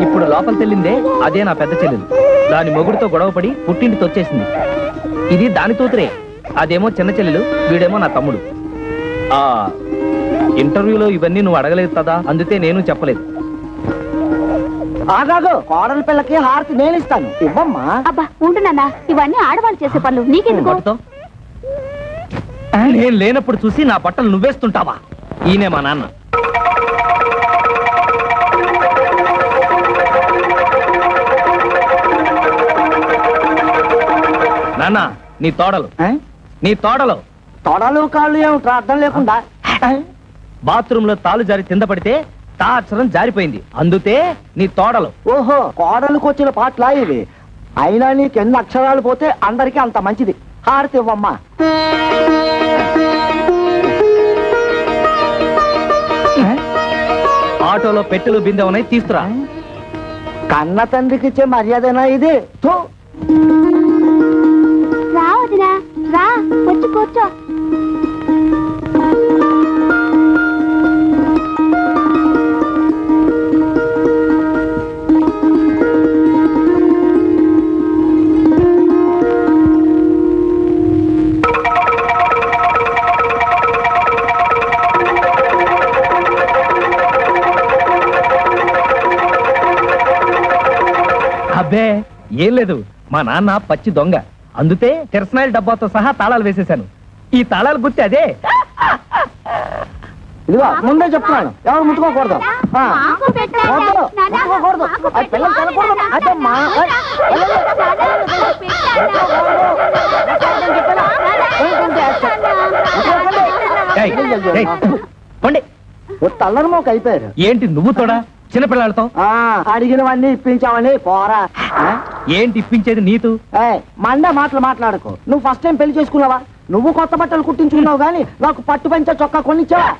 ఇప్పుడు లోపల తెల్లిందే అదే నా పెద్ద చెల్లెలు. దాని మొగుడుతో గొడవపడి పుట్టింటికి వచ్చేసింది. ఇది దాని తూతురే, అదేమో చిన్న చెల్లెలు, వీడేమో నా తమ్ముడు. ఆ ఇంటర్వ్యూలో ఇవన్నీ నువ్వు అడగలేదు కదా, అందుకే నేను చెప్పలేదు. ఆగాగు, కోడల పిల్లకి హారతి నేను ఇస్తాను, ఇవ్వమ్మా. అబ్బా ఉంటున్నా, ఇవన్నీ ఆడవాళ్ళు చేసే పనులు, నీకెందుకు? నేను లేనప్పుడు చూసి నా బట్టలు నువ్వేస్తుంటావా? ఈయనే మా నాన్న. నాన్న, నీ తోడలు తొడలు కాళ్ళు ఏమిట్రా అర్థం లేకుండా? బాత్రూమ్ లో తాలు జారి కింద పడితే తాచరం జారిపోయింది, అందుతే నీ తోడలు. ఓహో, కోడలకు వచ్చిన పాటలా ఇవి. అయినా నీకు ఎన్ని అక్షరాలు పోతే అందరికీ అంత మంచిది. హారతి ఇవ్వమ్మా. ఆటోలో పెట్టెలు బిందె ఉన్నాయి, తీసుకురా. కన్న తండ్రికి ఇచ్చే మర్యాదనా ఇది? రా వదినా, రా, వచ్చి కూర్చో. అబ్బే ఏం లేదు, మా నాన్న పచ్చి దొంగ, అందుతే కిరసనాయిల డబ్బాతో సహా తాళాలు వేసేశాను. ఈ తాళాలు గుర్తి అదే. ఇదిగో ముందే చెప్తున్నాను, ఎవరు ముట్టుకోకూడదు. ముట్టుకోకూడదు, పిల్లలు తినకూడదు. అదమ్మా, తల్లని మోక అయిపోయారు. ఏంటి నువ్వు తోడా చిన్నపిల్లలతో? అడిగినవన్నీ ఇప్పించామని పోరా. ఏంటి ఇప్పించేది నీతు? మండే మాటలు మాట్లాడకు. నువ్వు ఫస్ట్ టైం పెళ్లి చేసుకున్నావా? నువ్వు కొత్త బట్టలు కుట్టించుకున్నావు గానీ నాకు పట్టు పంచ చొక్కా కొనిచ్చావా?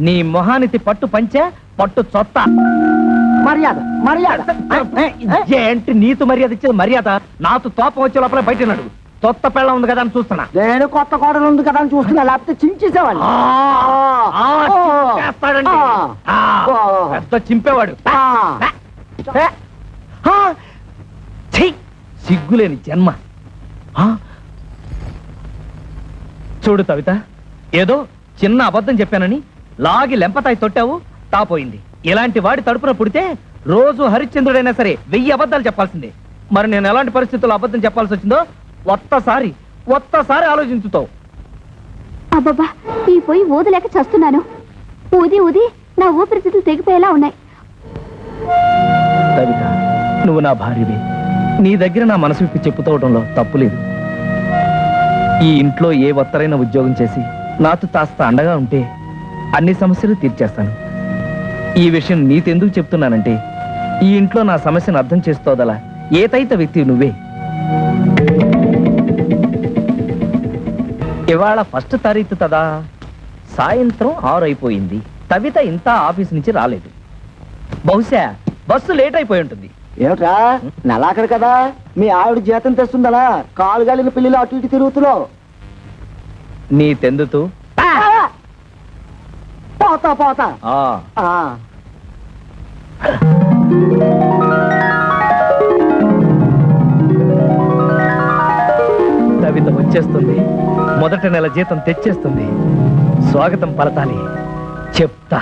నీ మొహానికి పట్టు పంచ పట్టు చొత్త. మర్యాద మర్యాద ఏంటి నీతు మర్యాద ఇచ్చేది? మర్యాద నాతో తోపం వచ్చే లోపల బయట నడు. కొత్త పిల్ల ఉంది కదా అని చూస్తున్నా. నేను కొత్త కోడలు ఉంది కదా అని చూస్తున్నా, లేకపోతే చించేసేవాడిని. చింపేవాడు. సిగ్గులేని జన్మ. చూడు కవిత, ఏదో చిన్న అబద్ధం చెప్పానని లాగి లెంపతాయి తొట్టావు, తాపోయింది. ఇలాంటి వాడి తడుపున పుడితే రోజు హరిశ్చంద్రుడైనా సరే 1000 అబద్ధాలు చెప్పాల్సిందే. మరి నేను ఎలాంటి పరిస్థితుల్లో అబద్ధం చెప్పాల్సి వచ్చిందో ఒక్కసారి ఆలోచించుతావు. అబ్బబ్బా, ఈ పోయి ఊదలేక చస్తున్నాను. ఊది ఊది నా ఊపిరితిత్తులు తెగిపోయేలా ఉన్నాయి. కవిత, నువ్వు నా భార్యవి. నీ దగ్గర నా మనసు విప్పి చెప్పుకోవడంలో తప్పులేదు. ఈ ఇంట్లో ఏ ఒత్తరైన ఉద్యోగం చేసి నాతో కాస్త అండగా ఉంటే అన్ని సమస్యలు తీర్చేస్తాను. ఈ విషయం నీతెందుకు చెప్తున్నానంటే, ఈ ఇంట్లో నా సమస్యను అర్థం చేసుకోదలా ఏతైత వ్యక్తి నువ్వే. ఇవాళ 1వ తారీఖు కదా, సాయంత్రం 6 అయిపోయింది. కవిత ఇంత ఆఫీస్ నుంచి రాలేదు. బహుశా బస్సు లేట్ అయిపోయి ఉంటుంది. ఏమిట్రా, నెలాఖరు కదా, మీ ఆవిడ జీతం తెస్తుందలా కాలు గాలిన పిల్లలు అటు ఇటు తిరుగుతున్నావు. నీ తెందుతూ పోతా పోతా. కవిత వచ్చేస్తుంది, మొదటి నెల జీతం తెచ్చేస్తుంది. స్వాగతం పలకాలి, చెప్తా.